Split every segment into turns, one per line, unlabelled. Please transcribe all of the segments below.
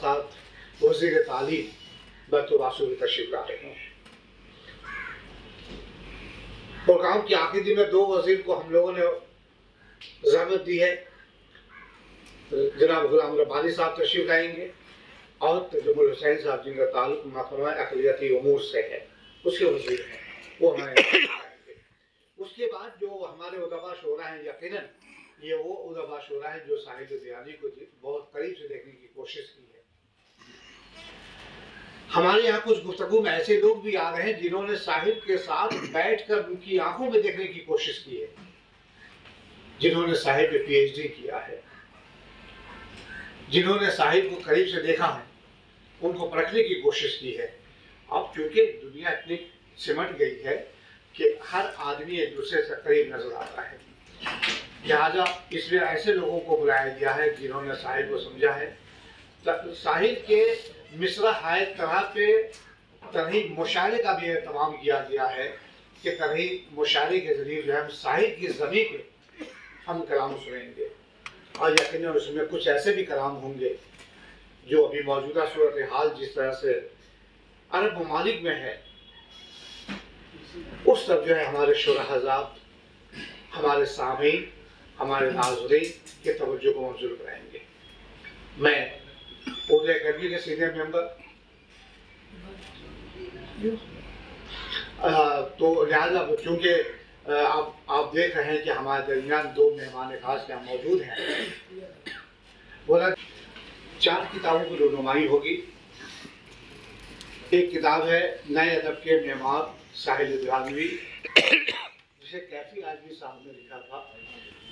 साथ वज़ीर तालीम बतौर रासूल तशरीफ ला रहे हैं। प्रोग्राम के आखिरी दिन में 2 वज़ीर को हम लोगों ने ज़हमत दी है। जनाब गुलाम रब्बानी साहब तशरीफ लाएंगे और तजुमुल हुसैन साहब जिनका ताल्लुक महकमा अक़लियती उमूर से है, उसके वज़ीर हैं, वो हमें आएंगे। उसके बाद जो हमारे उलमा शोरा हैं, यकीनन ये वो उलमा शोरा है जो साहिब बयानी को बहुत करीब से देखने की कोशिश की है। हमारे यहाँ कुछ गुफ्तगू में ऐसे लोग भी आ रहे हैं जिन्होंने साहिब के साथ बैठकर उनकी आंखों में देखने की कोशिश की है, जिन्होंने साहिब पे PhD किया है, जिन्होंने साहिब को करीब से देखा है, उनको परखने की कोशिश की है। अब चूंकि दुनिया इतनी सिमट गई है कि हर आदमी एक दूसरे से करीब नजर आता है, लिहाजा इसमें ऐसे लोगों को बुलाया गया है जिन्होंने साहिब को समझा है। साहिब के मिसरा हाय तरह पे तरही मुशायरे का भी एहतमाम किया गया है कि तरही मुशायरे के जरिए जो है हम साहिब की ज़मीन पे हम कलाम सुनेंगे, और यकीनन उसमें कुछ ऐसे भी कलाम होंगे जो अभी मौजूदा सूरत हाल जिस तरह से अरब ममालिक में है, उस तरफ जो है हमारे शुरा हज़रात, हमारे सामीन, हमारे नाज़रीन के तवज्जो को मंजूर कराएंगे। मैं उर्दू अकेडमी के सीनियर मेंबर तो लिहाजा चूँकि आप देख रहे हैं कि हमारे दरमियान 2 मेहमान खास यहाँ मौजूद हैं, बोला 4 किताबों की रुनुमाई होगी। एक किताब है नए अदब के मेहमान साहिल इब्राहिमी, जिसे कैफी आजमी साहब ने लिखा था।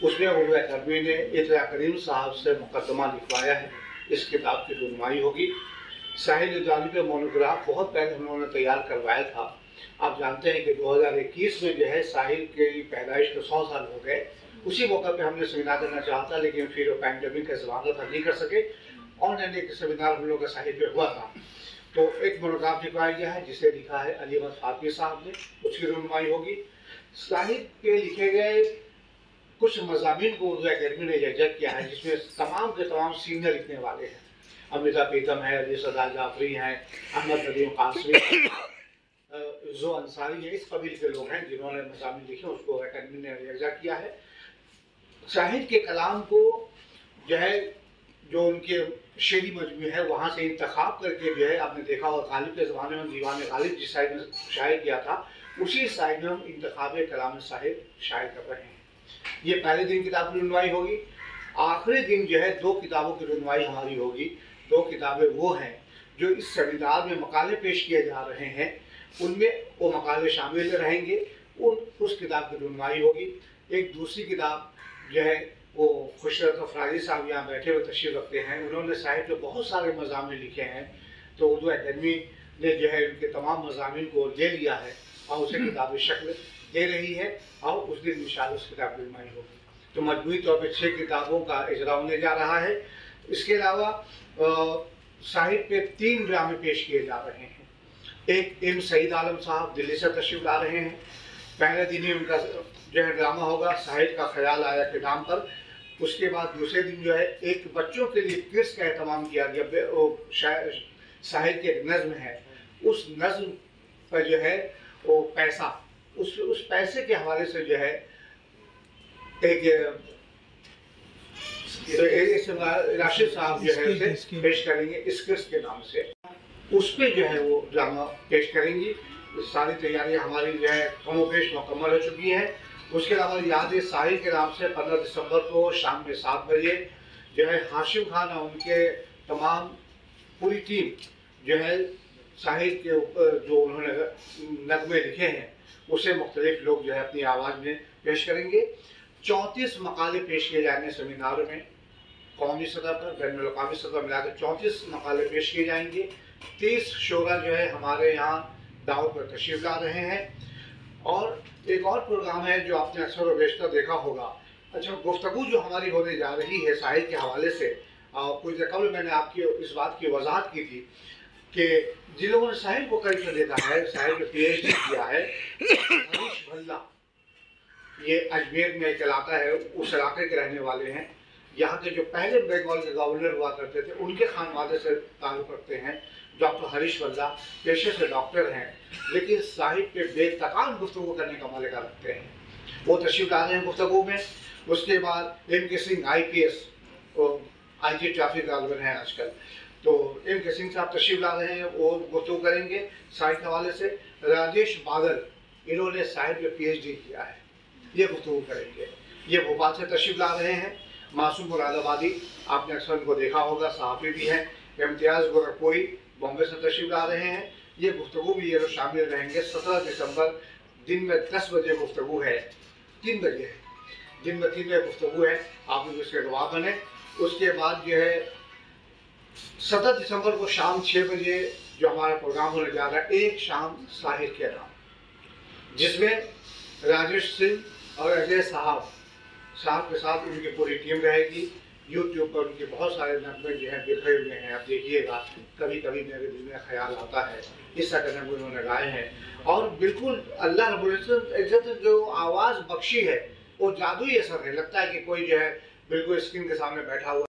उसमें उर्दू अकेडमी ने इत्रा करीम साहब से मुकदमा लिखवाया है। इस किताब की रुनुमाई होगी। साहिल इब्राहिमी पे मोनोग्राफ बहुत पहले हम लोगों ने तैयार करवाया था। आप जानते हैं कि 2021 में जो है साहिल की पैदाइश को 100 साल हो गए। उसी मौके पे हमने सेमिनार देना चाहा था, लेकिन फिर पैंडेमिक का ज़मानत हम नहीं कर सके। ऑनलाइन एक सेमिनार हम लोग का साहिल पे हुआ था, तो एक मोनोग्राफ लिखवाया गया है जिसे लिखा है अली अहमद फातमी साहब ने, उसकी रुनुमाई होगी। साहिल के लिखे गए कुछ मज़ामीन को उर्दू अकेडमी ने जज किया है, जिसमें तमाम के तमाम सीनियर लिखने वाले हैं। अमिता प्रीतम है, अली सदा जाफरी हैं, अहमद नदीम कासमी, जो अंसारी है, इस कबील के लोग हैं जिन्होंने मज़ामीन लिखे, उसको अकेडमी ने जज किया है। साहिब के कलाम को जो है, जो उनके शेरी मजमू है, वहाँ से इंतखाब करके जो है, आपने देखा होगा गालिब के ज़माने में दीवान गालिब जिस साहिब ने शायर किया था, उसी साहिब में हम इंतखाब कलाम साहिब शायर कर रहे हैं। ये पहले दिन किताब की रुनवाई होगी। आखिरी दिन जो है 2 किताबों की रुनवाई हमारी होगी। 2 किताबें वो हैं जो इस सेमिनार में मकाले पेश किए जा रहे हैं, उनमें वो मकाले शामिल रहेंगे, उस किताब की रुनवाई होगी। एक दूसरी किताब जो है वो खुशरत अफराजी साहब यहाँ बैठे हुए तशरीफ रखते हैं। उन्होंने साहिब के बहुत सारे मज़ामीन लिखे हैं, तो उर्दू अकेडमी ने जो है उनके तमाम मज़ामीन को ले लिया है और उसे किताबी शक्ल दे रही है, और उस दिन इंशाअल्लाह उस किताब की रुनवाई होगी। तो मजमूई तौर पर 6 किताबों का इजरा होने जा रहा है। इसके अलावा साहिब पे 3 ड्रामे पेश किए जा रहे हैं। एक एम सईद आलम साहब दिल्ली से तशरीफ ला रहे हैं। पहले दिन ही उनका जो है ड्रामा होगा साहिब का ख्याल आया के नाम पर। उसके बाद दूसरे दिन जो है एक बच्चों के लिए क्विज का एहतमाम किया गया। वो साहिब की एक नज़्म है, उस नज़्म पर जो है वो पैसा, उस पैसे के हवाले से जो है एक राशिद साहब जो है उसे पेश करेंगे इस क्विज के नाम से। उस पर जो है वो ड्रामा पेश करेंगी। सारी तैयारियां हमारी जो है कमोबेश मुकम्मल हो चुकी हैं। उसके अलावा याद साहिब के नाम से 15 दिसंबर को शाम में 7 बजे जो है हाशिम खान और उनके तमाम पूरी टीम जो है साहिब के ऊपर जो उन्होंने नगमे लिखे हैं उसे मुख्तलिफ लोग जो है अपनी आवाज़ में पेश करेंगे। 34 मकाले पेश किए जाएंगे सेमिनार में, कौमी सतह पर बैनुल-अक़वामी सतह पर मिलाकर 34 मकाले पेश किए जाएंगे। 30 शोरा जो है हमारे यहाँ दावत पर तशरीफ ला रहे हैं। और एक और प्रोग्राम है जो आपने अक्सर व बेशतर देखा होगा। अच्छा, गुफ्तगू जो हमारी होने जा रही है साहिब के हवाले से, कुछ देर कबल मैंने आपकी इस बात की वजाहत की थी कि जिन लोगों ने साहिब को करीब से देखा है, साहिब ने PhD किया है, हरीश भल्ला, ये अजमेर में एक इलाका है, उस इलाके के रहने वाले हैं। यहाँ के जो पहले बंगाल के गवर्नर हुआ करते थे उनके खानवादे से ताल्लुक़ रखते हैं। डॉक्टर हरीश वल्ला पेशे से डॉक्टर हैं, लेकिन साहिब के बेतकान गुफ्तगू करने का मलिका रखते हैं। वो तशरीफ ला रहे हैं गुफ्तगू में। उसके बाद एम के Singh IPS, IG traffic guard हैं आजकल, तो एम के सिंह साहब तशरीफ ला रहे हैं, वो गुफ्तगू करेंगे साहिब के हवाले से। राजेश बादल, इन्होंने साहिब में PhD किया है, ये गुफ्तगू करेंगे। ये भोपाल से तशरीफ ला रहे हैं। मासूम मुरादाबादी, आपने अक्सर उनको देखा होगा, सहाफ़ी भी हैं। इम्तियाज़ गोरखपुरी बॉम्बे से तशरीफ ला रहे हैं। ये गुफ्तगू भी ये लोग शामिल रहेंगे। 17 दिसंबर दिन में 10 बजे गुफ्तगू है, 3 बजे है, दिन में 3 बजे गुफ्तगू है, आप लोग इसके गवाह बने। उसके बाद जो है 17 दिसंबर को शाम 6 बजे जो हमारा प्रोग्राम होने जा रहा है, एक शाम साहिर के नाम, जिसमें राजेश सिंह और अजय साहब के साथ उनकी पूरी टीम रहेगी। यूट्यूब पर उनके बहुत सारे नगमे जो हैं बिखरे हुए हैं, आप देखिएगा। कभी कभी मेरे दिल में ख्याल आता है, इस तरह के नगमे उन्होंने गाए हैं। और बिल्कुल अल्लाह रब्बुल इज्जत जो आवाज़ बख्शी है वो जादुई असर है। लगता है कि कोई जो है बिल्कुल स्क्रीन के सामने बैठा हुआ